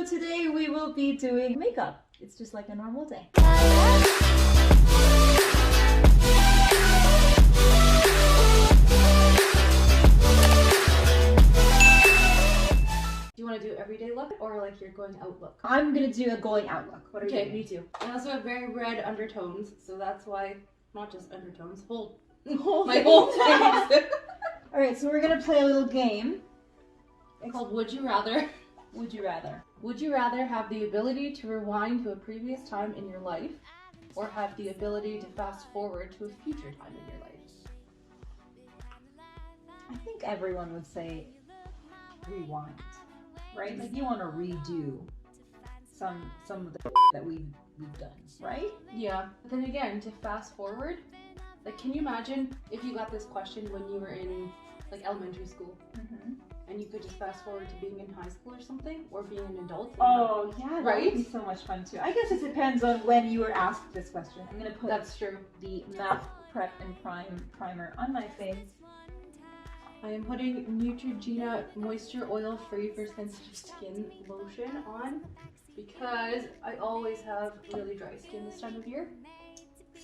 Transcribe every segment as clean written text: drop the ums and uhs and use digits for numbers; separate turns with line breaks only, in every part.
So today we will be doing makeup. It's just like a normal day.
Do you want to do everyday look or like your going out look?
I'm gonna do a going out look. What are you
Okay,
doing?
me too. I also have very red undertones, so that's why, not just undertones, my whole face.
Alright, so we're gonna play a little game.
It's called Would You Rather.
Would you rather?
Would you rather have the ability to rewind to a previous time in your life or have the ability to fast forward to a future time in your life?
I think everyone would say rewind, right? Like you want to redo some of the that we've done, right?
Yeah, but then again, to fast forward, like can you imagine if you got this question when you were in like elementary school? And you could just fast forward to being in high school or something, or being an adult.
Oh, yeah, that
right?
would be so much fun too. I guess it depends on when you were asked this question. I'm gonna put
That's true.
the MAC Prep and Primer on my face.
I am putting Neutrogena Moisture Oil Free for Sensitive Skin Lotion on because I always have really dry skin this time of year.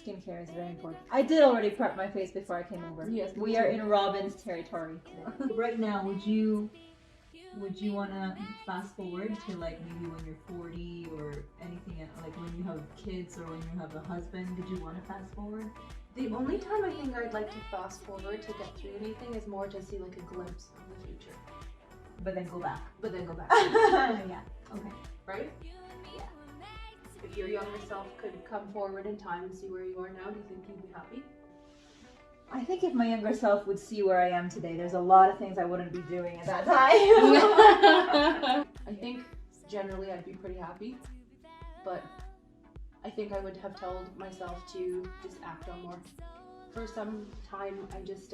Skincare is very important. I did already prep my face before I came over.
Yes,
we are in Robyn's territory today. Right now, would you want to fast forward to like maybe when you're 40 or anything, like when you have kids or when you have a husband? Did you want to fast forward?
The only time I think I'd like to fast forward to get through anything is more to see like a glimpse of the future.
But then go back.
But then go back.
Yeah. Okay.
Right?
Yeah.
If your younger self could come forward in time and see where you are now, do you think you'd be happy?
I think if my younger self would see where I am today, there's a lot of things I wouldn't be doing at that time.
I think generally I'd be pretty happy, but I think I would have told myself to just act on more. For some time, I just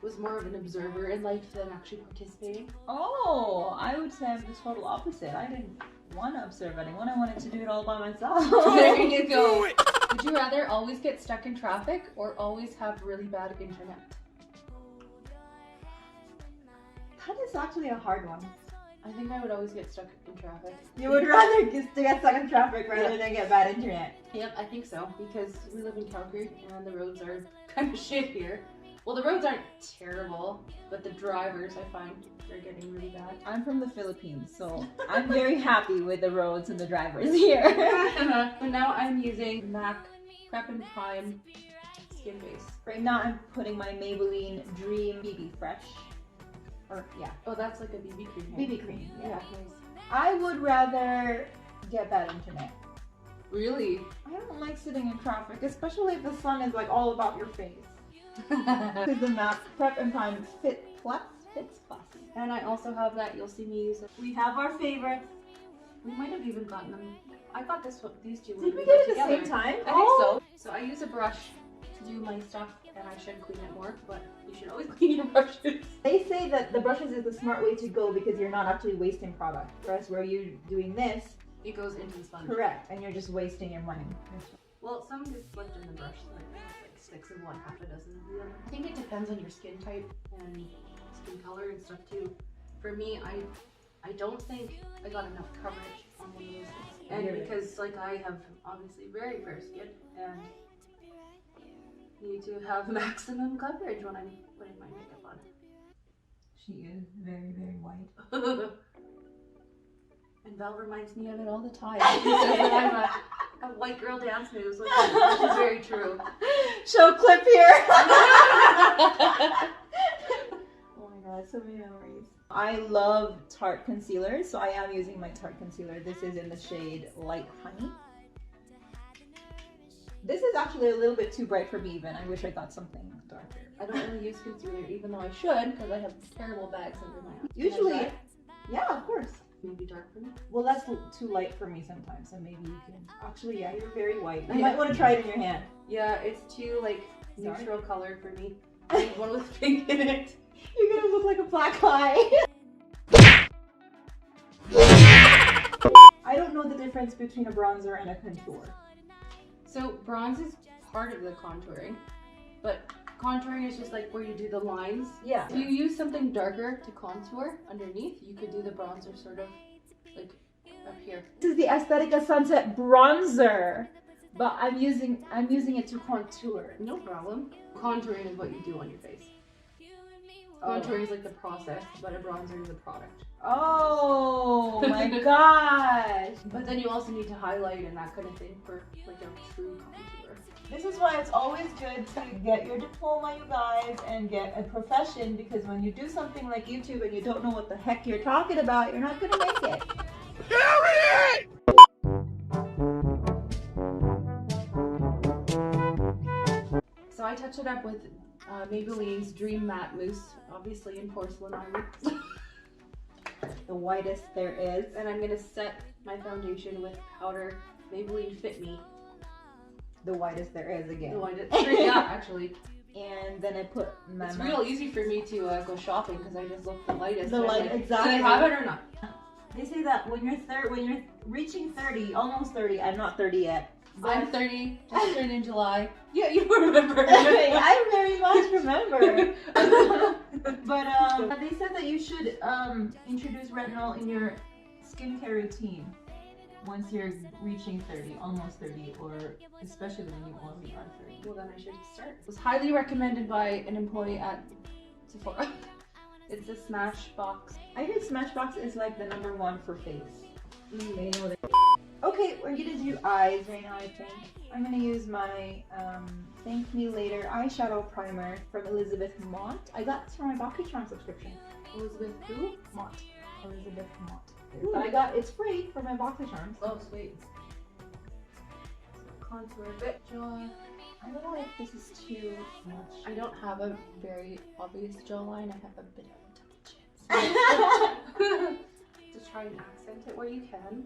was more of an observer in life than actually participating.
Oh, I would say I'm the total opposite. I didn't want to observe anyone. I wanted to do it all by myself.
There you go. Would you rather always get stuck in traffic or always have really bad internet?
That is actually a hard one.
I think I would always get stuck in traffic.
You would rather get stuck in traffic rather than get bad internet.
Yep, I think so, because we live in Calgary and the roads are kind of shit here. Well, the roads aren't terrible, but the drivers, I find, they're getting really bad.
I'm from the Philippines, so I'm very happy with the roads and the drivers here.
But now I'm using MAC Prep and Prime Skin Base.
Right now I'm putting my Maybelline Dream BB Fresh.
Oh, that's like a BB cream.
BB cream,
Yeah,
yeah.
nice.
I would rather get bad internet.
Really?
I don't like sitting in traffic, especially if the sun is like all about your face. Because the MAC Prep and Prime Fits Plus.
And I also have that, you'll see me use it.
We have our favorites.
We might have even gotten them. I got these two.
Did we get it at the same time?
I think so. So I use a brush to do my stuff, and I should clean it more, but you should always clean your brushes.
They say that the brushes is the smart way to go because you're not actually wasting product. Whereas where you're doing this,
It goes into the sponge.
correct, and you're just wasting your money.
Well, some get slipped in the brush, like 6 of one, half a dozen of the other. I think it depends on your skin type and skin color and stuff too. For me, I don't think I got enough coverage on one of those things. And because like I have obviously very fair skin and need to have maximum coverage when I'm putting my makeup on.
She is very, very white.
And Val reminds me of it all the time. She says that I'm a white girl dance moves, which is very true.
Show clip here! Oh my god, so many memories. I love Tarte concealer, so I am using my Tarte concealer. This is in the shade Light Honey. This is actually a little bit too bright for me even. I wish I got something darker.
I don't really use concealer, even though I should, because I have terrible bags under my eyes.
Usually, yeah, of course.
Maybe dark for me.
Well, that's too light for me sometimes, so maybe you can. Actually, yeah, you're very white. You might want to try it in your hand.
Yeah, it's too like neutral color for me. I need one with pink in it.
You're gonna look like a black eye. I don't know the difference between a bronzer and a contour.
So bronze is part of the contouring, but contouring is just like where you do the lines.
Yeah.
If you use something darker to contour underneath, you could do the bronzer sort of like up here.
This is the Aesthetica Sunset Bronzer, but I'm using it to contour.
No problem. Contouring is what you do on your face. Contouring is like the process, but a bronzer is a product.
Oh my gosh.
But then you also need to highlight and that kind of thing for like a true contour.
This is why it's always good to get your diploma, you guys, and get a profession, because when you do something like YouTube and you don't know what the heck you're talking about, you're not gonna make it.
So I touch it up with Maybelline's Dream Matte Mousse, obviously in porcelain iron.
The whitest there is.
And I'm gonna set my foundation with powder Maybelline Fit Me.
The whitest there is again.
The whitest, yeah, actually.
And then I put my
It's real easy for me to go shopping because I just look the lightest.
The light,
like,
exactly.
Did I have it or not?
They say that when you're reaching 30, almost 30, I'm not 30 yet.
I'm 30, just turned in July. Yeah, you remember.
I very much remember. But they said that you should introduce retinol in your skincare routine once you're reaching 30, almost 30, or especially when you already are 30.
Well, then I should start. It was highly recommended by an employee at Sephora. It's a Smashbox.
I heard Smashbox is like the #1 for face.
They know that.
Okay, we're gonna do eyes right now, I think. I'm gonna use my Thank Me Later eyeshadow primer from Elizabeth Mott. I got this from my Boxy Charm subscription.
Elizabeth who?
Mott. Elizabeth Mott. But I got it's free for my Boxy Charms.
Oh, sweet. Contour a bit, jaw.
I don't know if this is too much.
I don't have a very obvious jawline. I have a bit of a double chin. Just try and accent it where you can.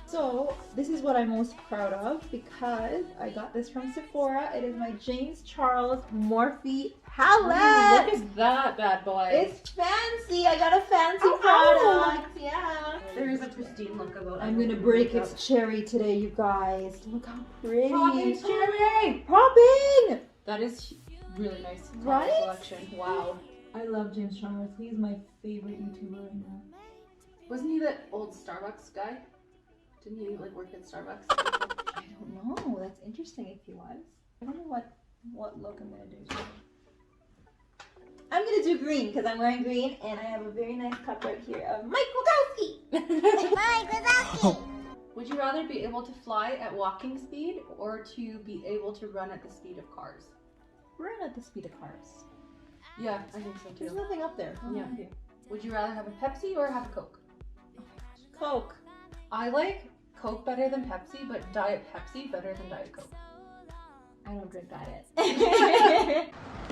So this is what I'm most proud of because I got this from Sephora. It is my James Charles Morphe palette.
Look at that bad boy.
It's fancy. I got a fancy product. Yeah.
There is a pristine look about it.
I'm gonna break its cherry today, you guys. Look how pretty.
Popping cherry.
Popping.
That is really nice
Right?
selection. Wow.
I love James Charles. He's my favorite YouTuber right now.
Wasn't he the old Starbucks guy? Didn't he like work at Starbucks?
I don't know. That's interesting if he was. I don't know what look I'm gonna do today. I'm gonna do green because I'm wearing green and I have a very nice cup right here of Mike Wazowski.
Would you rather be able to fly at walking speed or to be able to run at the speed of cars?
Run at the speed of cars.
Yeah, I think so
There's
too.
nothing up there.
Yeah. Would you rather have a Pepsi or have a Coke?
Coke.
I like Coke better than Pepsi, but Diet Pepsi better than Diet Coke.
I don't drink diet.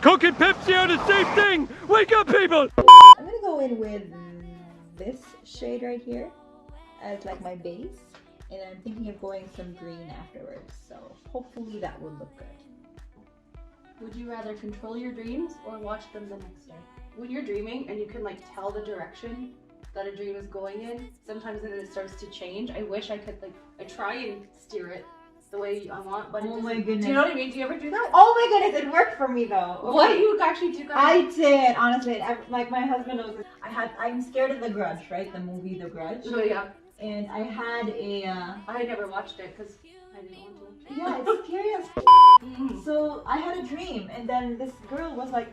Coke and Pepsi are the same thing! Wake up, people!
I'm gonna go in with this shade right here as like my base, and I'm thinking of going some green afterwards. So hopefully that will look good.
Would you rather control your dreams or watch them the next day? When you're dreaming and you can like tell the direction that a dream is going in, sometimes then it starts to change. I wish I could I try and steer it the way I want, but it
Oh
doesn't.
my goodness.
Do you know what I mean? Do you ever do that?
Oh my goodness, it worked for me though.
What do you actually do?
I did, honestly. Like my husband knows. I'm scared of The Grudge, right? The movie The Grudge.
Oh yeah.
And I had a.
I never watched it because I didn't want to.
Yeah, it's scary as
Mm.
So I had a dream, and then this girl was like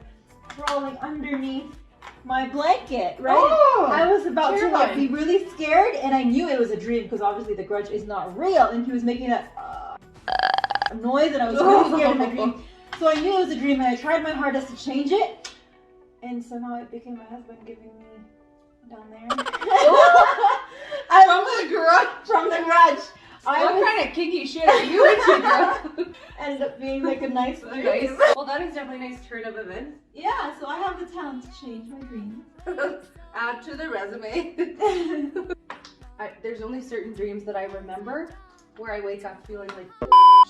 crawling underneath my blanket, right?
Oh,
I was about to like
terrifying.
be really scared, and I knew it was a dream because obviously The Grudge is not real, and he was making that noise, and I was really scared in my dream. So I knew it was a dream, and I tried my hardest to change it, and somehow it became my husband giving me down there.
From The Grudge.
From The Grudge.
What kind of kinky shit are you into, girl?
Ended up being like a nice dream.
Nice. Well, that is definitely a nice turn of events.
Yeah, so I have the talent to change my dreams.
Add to the resume. There's only certain dreams that I remember where I wake up feeling like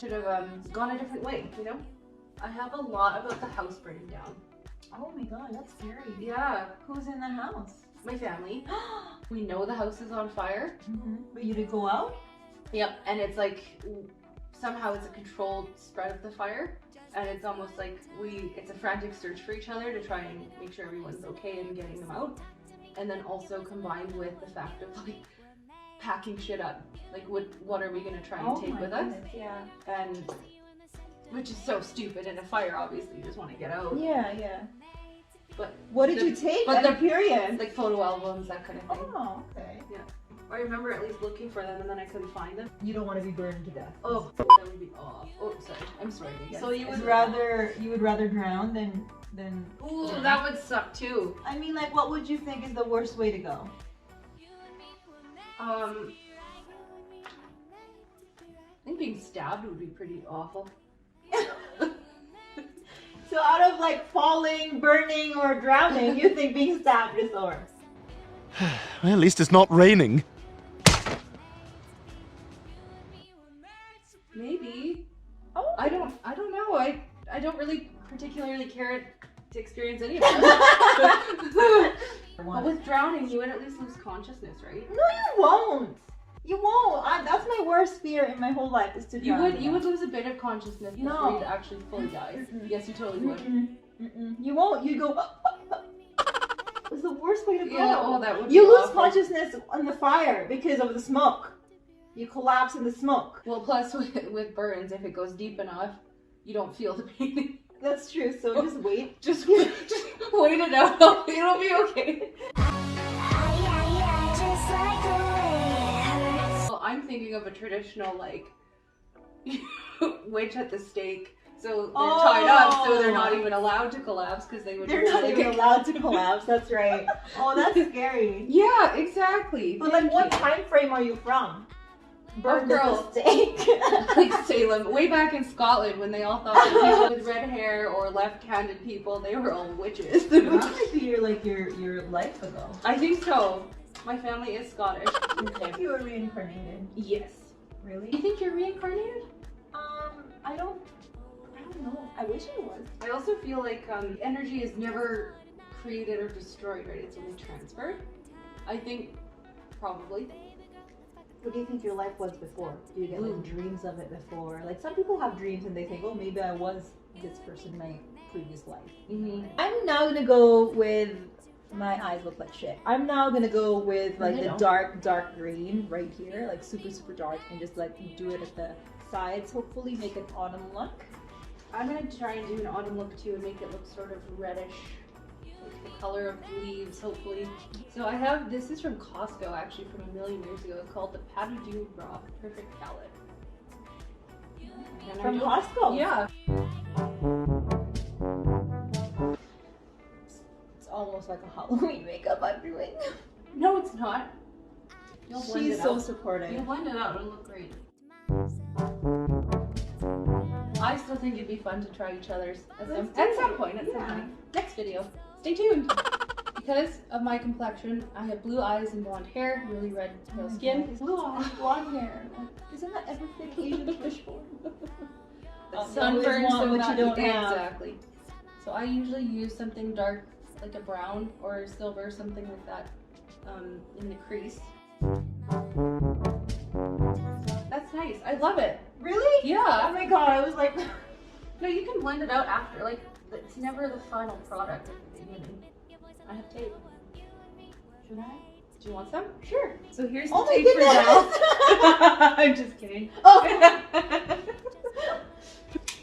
should have gone a different way, you know? I have a lot about the house burning down.
Oh my god, that's scary.
Yeah,
Who's in the house?
my family. We know the house is on fire.
But you didn't go out?
Yep, and it's like somehow it's a controlled spread of the fire, and it's almost like it's a frantic search for each other to try and make sure everyone's okay and getting them out. And then also combined with the fact of like packing shit up. Like what are we gonna try and take with us?
Yeah.
And which is so stupid in a fire, obviously you just want to get out.
Yeah, yeah.
But
what did you take?
But
I'm curious.
Like photo albums, that kind of thing.
Oh, okay.
Yeah. I remember at least looking for them and then I couldn't find them.
You don't want to be burned to death.
Oh, that would be off. Oh, sorry. I'm sorry.
Yes.
So you would
rather drown than
Ooh, that would suck too.
I mean, like, what would you think is the worst way to go?
I think being stabbed would be pretty awful.
So out of like falling, burning, or drowning, you think being stabbed is the worst?
Well, at least it's not raining.
Maybe.
Oh.
I don't know. I don't really particularly care to experience any of that. But with drowning, you would at least lose consciousness, right?
No, you won't. You won't. That's my worst fear in my whole life is to drown.
You would lose a bit of consciousness before you'd actually fully die. Yes, you totally would.
You won't. You go. It's the worst way to go.
Yeah, oh, that would
you
be
lose
awful.
consciousness on the fire because of the smoke. You collapse in the smoke.
Well, plus with burns, if it goes deep enough, you don't feel the pain.
That's true. So just wait.
Just wait it out. It'll be okay. Well, I'm thinking of a traditional like witch at the stake. So they're tied up, so they're not even allowed to collapse because they would.
They're not even allowed to collapse. That's right. Oh, that's scary.
Yeah, exactly.
But like, what time frame are you from? Burned at
girl.
the stake.
Like Salem, way back in Scotland, when they all thought that people with red hair or left-handed people, they were all witches.
That might be your life ago.
I think so. My family is Scottish.
Okay. You were reincarnated.
Yes.
Really?
You think you're reincarnated?
I don't know. I wish I was.
I also feel like energy is never created or destroyed, right? It's only transferred. I think probably.
What do you think your life was before? Do you get like dreams of it before? Like some people have dreams and they think, oh, maybe I was this person in my previous life.
Mm-hmm.
I'm now gonna go with my eyes look like shit. I'm now gonna go with like the dark green right here, like super dark, and just like do it at the sides. Hopefully make an autumn look.
I'm gonna try and do an autumn look too and make it look sort of reddish, like the color of leaves, hopefully. So I have, this is from Costco actually from a million years ago. It's called the Patty Dew Raw Perfect Palette.
From Costco?
Yeah.
It's almost like a Halloween makeup I'm doing.
No, it's not. You'll blend
She's
it
so
out.
supportive.
You'll blend it out, it'll look great. I still think it'd be fun to try each other's at some point. Next video. Stay tuned. Because of my complexion, I have blue eyes and blonde hair, really red pale skin.
Blue eyes, blonde hair. Isn't that everything Asians wish for?
Sunburn, so
what you don't have.
Exactly. So I usually use something dark, like a brown or silver, something like that, in the crease. That's nice. I love it.
Really?
Yeah.
Oh my god, I was like...
No, you can blend it out after. Like, it's never the final product at the beginning. I have tape. Should I? Do you want some?
Sure.
So here's the
Oh my
tape for
goodness.
now. I'm just kidding.
Oh.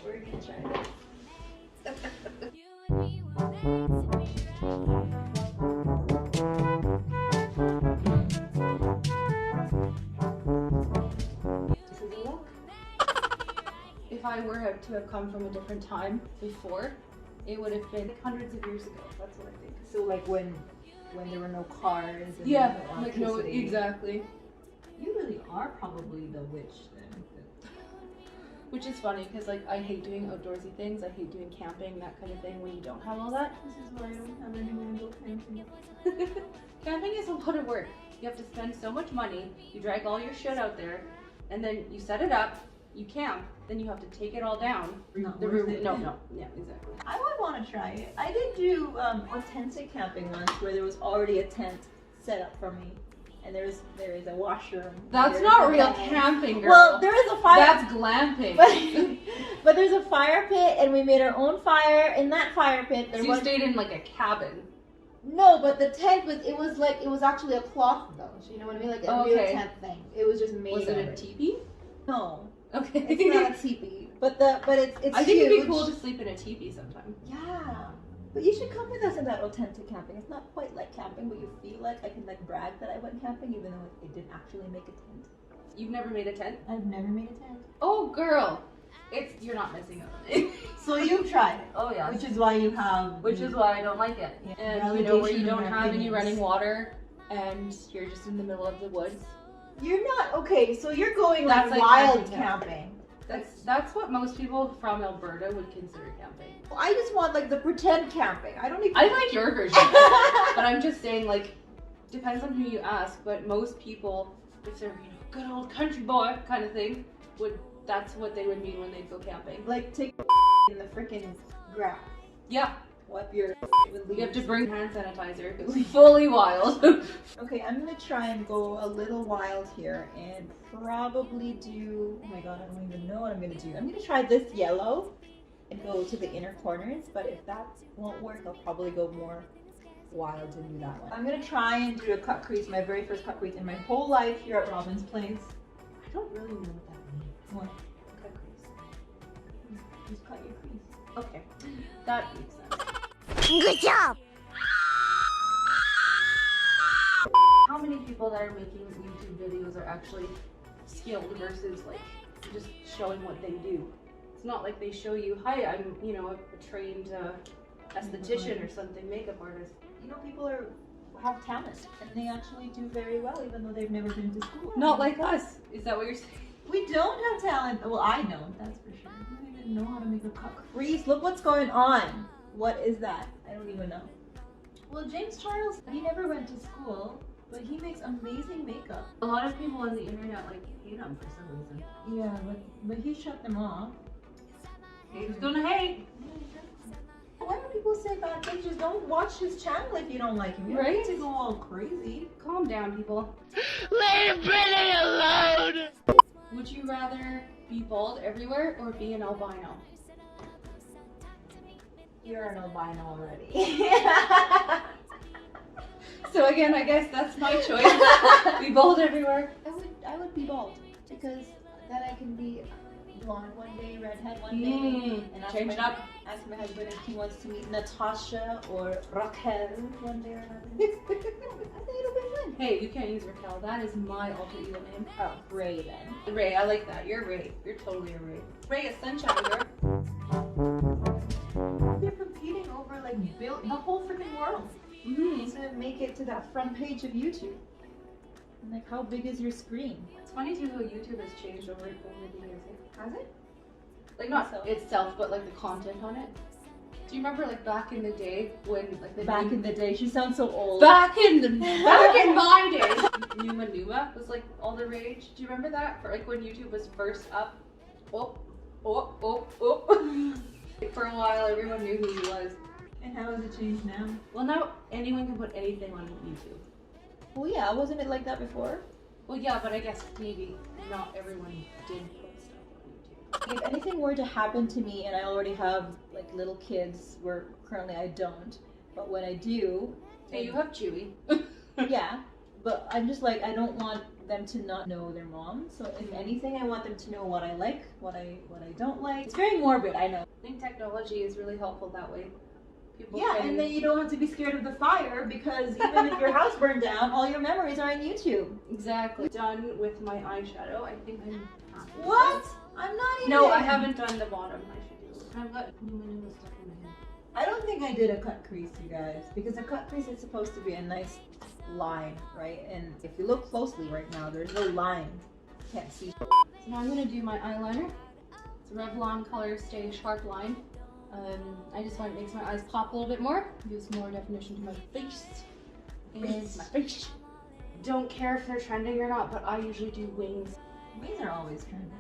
We're gonna try this.
This is a look. If I were to have come from a different time before, it would have been hundreds of years ago. That's what I think.
So like when there were no cars and
Yeah,
no
like no,
electricity.
exactly.
You really are probably the witch then.
Which is funny because like I hate doing outdoorsy things. I hate doing camping, that kind of thing when you don't have all that.
This is why I don't have anyone to go camping.
Camping is a lot of work. You have to spend so much money. You drag all your shit out there, and then you set it up. You camp, then you have to take it all down.
Not
The
worth
room,
it.
no, yeah, exactly.
I would want to try it. I did do authentic camping once where there was already a tent set up for me.
and there is a washroom.
That's
There's
not
a
real
bed.
camping, girl.
Well, there is a fire.
That's glamping.
But there's a fire pit, and we made our own fire in that fire pit. There
So you
was
stayed in like a cabin.
no, but the tent was actually a cloth though. So you know what I mean, like a real
Okay.
tent thing. It was just made.
Was it
of
a teepee?
No,
Okay.
it's not a teepee. But it's
I think it'd be
huge.
cool to sleep in a teepee sometime.
Yeah. But you should come with us in that authentic camping. It's not quite like camping, but you feel like I can like brag that I went camping even though it didn't actually make a tent.
You've never made a tent?
I've never made a tent.
Oh, girl. You're not missing out on it.
So you've tried it,
Oh, yeah.
which is why you have.
Which is why I don't like it.
Yeah.
And you know where you
Relegation
don't
in our
have any
opinions.
running water and you're just in the middle of the woods.
You're not okay. So you're going
That's
like
like
wild
camping.
camping.
That's what most people from Alberta would consider camping.
I just want like the pretend camping. I don't even.
I like your version, but I'm just saying, like, depends on who you ask. But most people, if they're good old country boy kind of thing, that's what they would mean when they go camping.
like take in the freaking grass.
Yeah,
Wipe your with
you have to
leaves.
bring hand sanitizer. It's fully wild.
Okay, I'm gonna try and go a little wild here and probably do. Oh my god, I don't even know what I'm gonna do. I'm gonna try this yellow and go to the inner corners, but if that won't work, I'll probably go more wild and do that one. I'm gonna try and do a cut crease, my very first cut crease in my whole life here at Robyn's place.
I don't really know what that means.
What?
Cut crease.
Just cut your crease.
Okay, that makes sense.
Good job!
How many people that are making YouTube videos are actually skilled versus like just showing what they do? It's not like they show you, hi, I'm, you know, a trained esthetician or something, makeup artist.
You know, people have talent and they actually do very well even though they've never been to school.
Not like us. Is that what you're saying?
We don't have talent. Well, I don't, that's for sure. I don't even know how to make a cut crease. Look what's going on. What is that? I don't even know. Well, James Charles, he never went to school, but he makes amazing makeup.
A lot of people on the internet like hate him for some reason.
Yeah, but he shut them off.
Who's gonna hate?
Why do people say bad things? Just don't watch his channel if you don't like him. You don't
Right?
need to go all crazy.
Calm down, people.
Leave Billy alone!
Would you rather be bald everywhere or be an albino?
You're an albino already.
So again, I guess that's my choice. Be bald everywhere.
I would be bald because then I can be blonde one day, redhead one day, and
Change it up.
Ask my husband if he wants to meet Natasha or Raquel one day or another. I think it'll be fun.
Hey, you can't use Raquel. That is my alter ego name.
Oh, Ray then.
Ray, I like that. You're Ray. You're totally a Ray. Ray is sunshine, girl.
They're competing over like the whole freaking world to make it to that front page of YouTube. And like, how big is your screen?
It's funny too how YouTube has changed over the years.
Has it?
Like not
So-
itself, but like the content on it. Do you remember like back in the day when like the
Back in the day, she sounds so old.
back in my day, Numa was like all the rage. Do you remember that? For like when YouTube was first up. Like, for a while, everyone knew who he was.
And how has it changed now?
Well, now anyone can put anything on YouTube.
Well, yeah, wasn't it like that before?
Well, yeah, but I guess maybe not everyone did put stuff on YouTube.
If anything were to happen to me and I already have like little kids, where currently I don't, but when I do,
Hey, you have Chewy.
yeah, but I'm just like, I don't want them to not know their mom. So if anything, I want them to know what I like, what I don't like. It's very morbid, I know.
I think technology is really helpful that way. People
Yeah,
can-
and then you don't have to be scared of the fire because even if your house burned down, all your memories are on YouTube.
Exactly. Done with my eyeshadow. I think I'm happy.
What? I'm not even.
No, I haven't done the bottom. I should do. I've got Numa stuff in my head.
I don't think I did a cut crease, you guys, because a cut crease is supposed to be a nice line, right? And if you look closely right now, there's no line. You can't see.
So now I'm gonna do my eyeliner. It's a Revlon Color Stay Sharp Line. I just want it makes my eyes pop a little bit more. Gives more definition to my face. And my face. Don't care if they're trending or not, but I usually do wings.
These are always trending.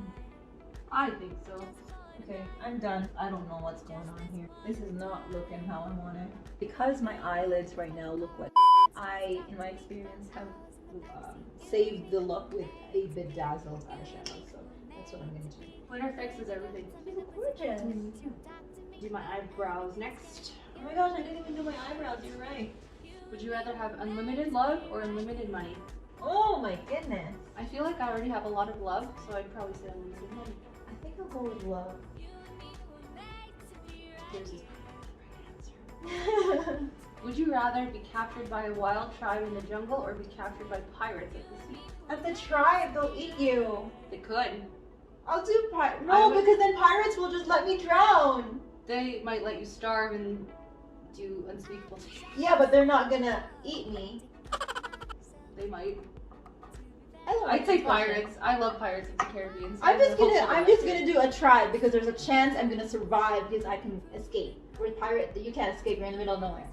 I think so.
Okay, I'm done. I don't know what's going on here. This is not looking how I want it. Because my eyelids right now look like I, in my experience, have save the look with a bedazzled eyeshadow. So that's what I'm gonna do.
Winter fixes everything.
You look gorgeous.
Do my eyebrows next.
Oh my gosh, I didn't even do my eyebrows. You're right.
Would you rather have unlimited love or unlimited money?
Oh my goodness.
I feel like I already have a lot of love, so I'd probably say unlimited money.
I think I'll go with love.
Here's his answer. Would you rather be captured by a wild tribe in the jungle or be captured by pirates at the sea?
At the tribe, they'll eat you.
They could.
I'll do pirate. No, because then pirates will just let me drown.
They might let you starve and do unspeakable things.
Yeah, but they're not gonna eat me.
They might.
I'd
say pirates. I love Pirates of the Caribbean. So
I'm just gonna do a tribe because there's a chance I'm gonna survive because I can escape. With pirate, you can't escape. You're in the middle of nowhere.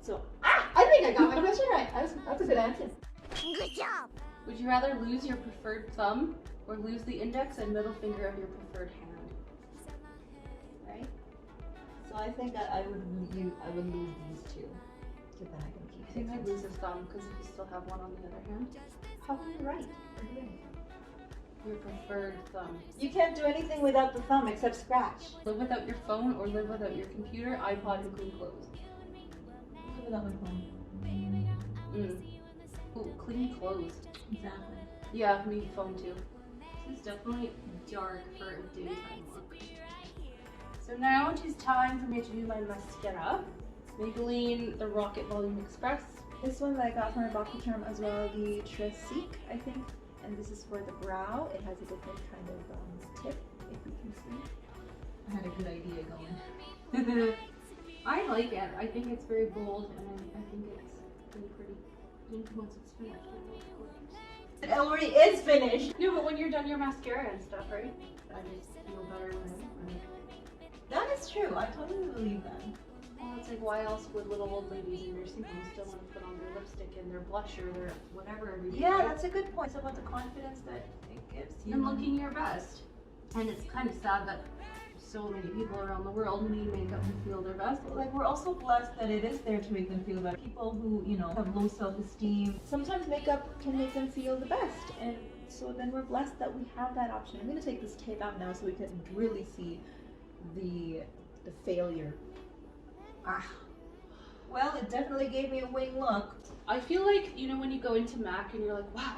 So I think I got my question right. That's a good answer.
Good job.
Would you rather lose your preferred thumb or lose the index and middle finger of your preferred hand?
Right. So I think I would lose these two. So then I can keep.
I think I'd lose a thumb because you still have one on the other hand.
How can you write?
Your preferred thumb.
You can't do anything without the thumb except scratch.
Live without your phone or live without your computer, iPod, and clean clothes.
Live without my phone.
Ooh, clean clothes.
Exactly.
Yeah, me phone too. This is definitely dark for a daytime look. So now it is time for me to do my mascara. Maybelline The Rocket Volume Express.
This one I got from a Baki term as well, the Tresique, I think. And this is for the brow. It has a different kind of tip, if you can see.
I had a good idea going.
I like it. I think it's very bold and I think it's really pretty. I think once it's finished, it'll look gorgeous.
It already is finished.
No, but when you're done your mascara and stuff, right? I just feel better when I'm
That is true. I totally believe that.
well, it's like, why else would little old ladies in nursing homes still want to put on their lipstick and their blusher, their whatever every day?
Yeah, that's a good point. It's about the confidence that it gives you.
And looking your best. And it's kind of sad that so many people around the world need makeup to feel their best.
Like, we're also blessed that it is there to make them feel better. People who, you know, have low self-esteem.
Sometimes makeup can make them feel the best, and so then we're blessed that we have that option. I'm going to take this tape out now so we can really see the failure.
Well, it definitely gave me a wing look.
I feel like, you know, when you go into MAC and you're like, wow,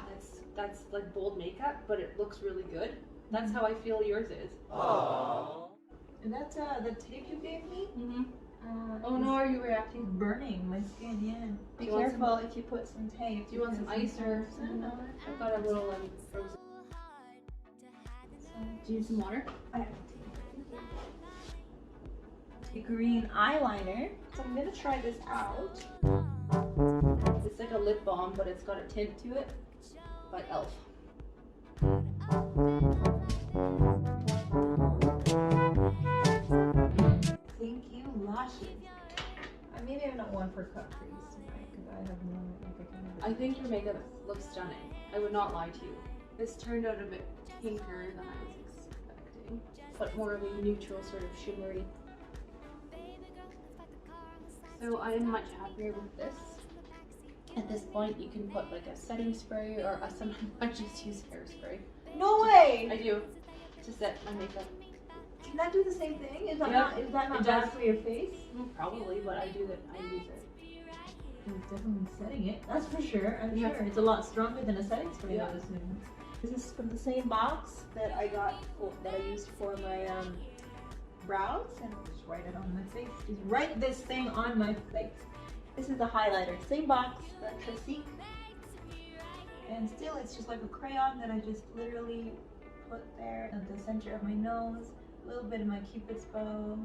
that's like bold makeup, but it looks really good. That's how I feel yours is.
Aww. And that's the tape you gave me?
Mm-hmm. Oh no, are you reacting?
It's burning my skin, yeah.
Be careful if you put some tape.
Do you want some ice or something? I've got a little frozen. Do you need some water?
I have the green eyeliner. So I'm gonna try this out.
It's like a lip balm, but it's got a tint to it by e.l.f.
Thank you, lashes.
Maybe I'm not one for cut crease, because I have no like
I think your makeup looks stunning. I would not lie to you. This turned out a bit pinker than I was expecting, but more of a neutral sort of shimmery. So I am much happier with this. At this point, you can put like a setting spray, or sometimes I just use hairspray.
No way!
I do to set my makeup.
Can that do the same thing? Is that
Yeah,
not, is that not
it
bad
does.
for your face?
Probably, but I do that. I use it.
It's definitely setting it. That's for sure. I'm
Yeah.
sure. It's a lot stronger than a setting spray,
Yeah.
I would assume.
This is from the same box that I got that I used for my brows, and
Just write it on my face. Just write this thing on my face.
this is the highlighter. Same box, the Tresique.
And still, it's just like a crayon that I just literally put there at the center of my nose. A little bit of my Cupid's bow.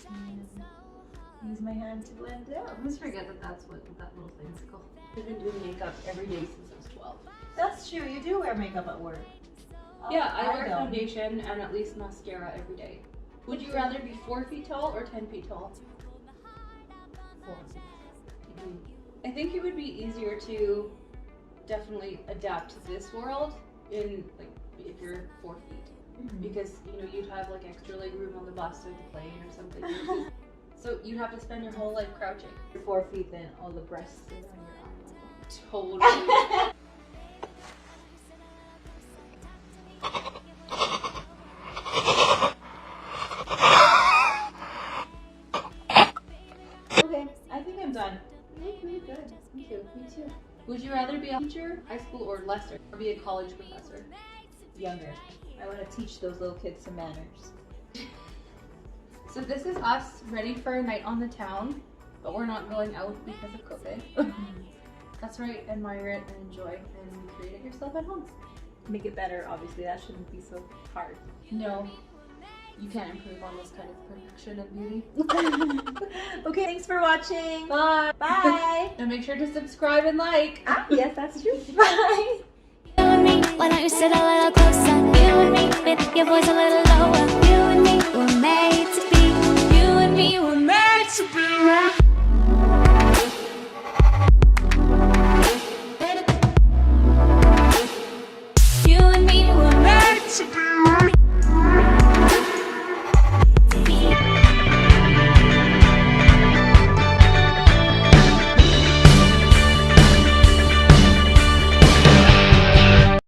And use my hand to blend it
I
out.
always forget that that's what that little thing is called. I've been doing makeup every day since I was 12.
That's true. You do wear makeup at work.
Yeah, I wear
don't.
foundation and at least mascara every day. Would you rather be 4 feet tall or 10 feet tall?
4
I think it would be easier to definitely adapt to this world in like if you're 4 feet. Because you know you'd have like extra leg room on the bus or the plane or something. So you'd have to spend your whole life crouching.
You're 4 feet, then all the breasts are on your arm.
Totally.
Okay, I think I'm done.
Really good. Thank you. Me too. Would you rather be a teacher, high school, or lesser, or be a college professor?
Younger. I want to teach those little kids some manners.
So this is us ready for a night on the town, but we're not going out because of COVID. That's right. Admire it and enjoy, and create it yourself at home.
Make it better, obviously. That shouldn't be so hard.
No, you can't improve on this kind of perfection and beauty.
Okay, thanks for watching.
Bye.
Bye.
And make sure to subscribe and like.
Yes, that's true. Bye.
You and me, why don't you sit a little closer? You and me, with your voice a little lower. You and me were made to be. You and me were made.